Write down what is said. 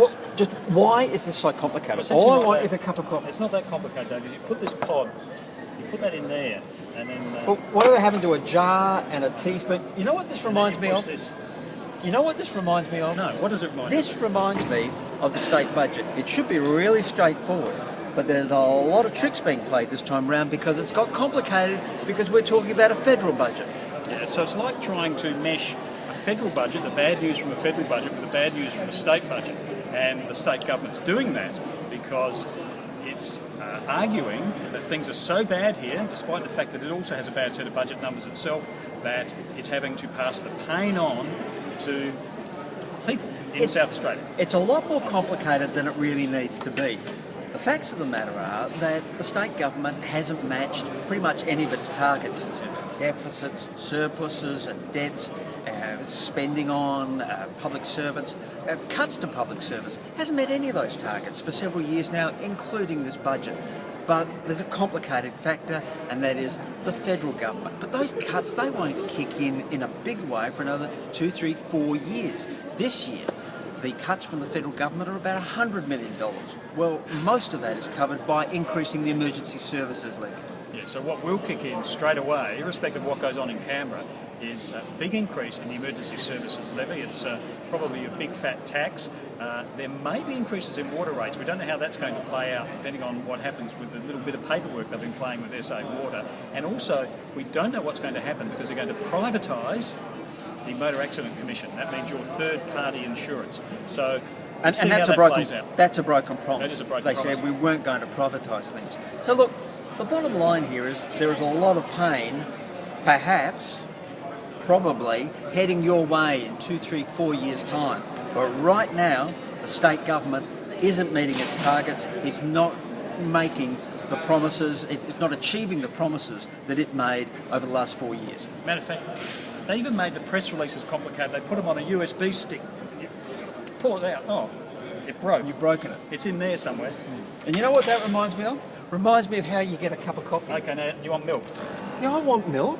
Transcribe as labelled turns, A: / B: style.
A: Well, just why is this so complicated? All I want is a cup of coffee.
B: It's not that complicated, David. You put this pod, you put that in there, and then...
A: Well, what do I have into a jar and a teaspoon? You know what this reminds me of? You know what this reminds me of?
B: No, what does it remind you of?
A: This reminds me of the state budget. It should be really straightforward, but there's a lot of tricks being played this time around because it's got complicated because we're talking about a federal budget.
B: Yeah, so it's like trying to mesh a federal budget, the bad news from a federal budget, with the bad news from a state budget. And the state government's doing that because it's arguing that things are so bad here, despite the fact that it also has a bad set of budget numbers itself, that it's having to pass the pain on to people in South Australia.
A: It's a lot more complicated than it really needs to be. The facts of the matter are that the state government hasn't matched pretty much any of its targets in terms of deficits, surpluses and debts, spending on public servants, cuts to public service. Hasn't met any of those targets for several years now, including this budget. But there's a complicated factor, and that is the federal government. But those cuts, they won't kick in a big way for another 2, 3, 4 years. This year, the cuts from the federal government are about $100 million. Well, most of that is covered by increasing the emergency services levy.
B: Yeah, so what will kick in straight away, irrespective of what goes on in Canberra, is a big increase in the emergency services levy. It's probably a big fat tax. There may be increases in water rates. We don't know how that's going to play out depending on what happens with the little bit of paperwork they've been playing with SA Water. And also, we don't know what's going to happen because they're going to privatise the Motor Accident Commission. That means your third-party insurance. So,
A: and that's a broken promise. That is a broken promise. They said we weren't going to privatise things. So look, the bottom line here is there is a lot of pain, perhaps, probably, heading your way in 2, 3, 4 years' time. But right now, the state government isn't meeting its targets. It's not making the promises. It's not achieving the promises that it made over the last 4 years.
B: Matter of fact, they even made the press releases complicated. They put them on a USB stick. You pull it out. Oh, it broke.
A: You've broken it.
B: It's in there somewhere.
A: And you know what that reminds me of? Reminds me of how you get a cup of coffee.
B: Okay, now, do you want milk?
A: Yeah, I want milk.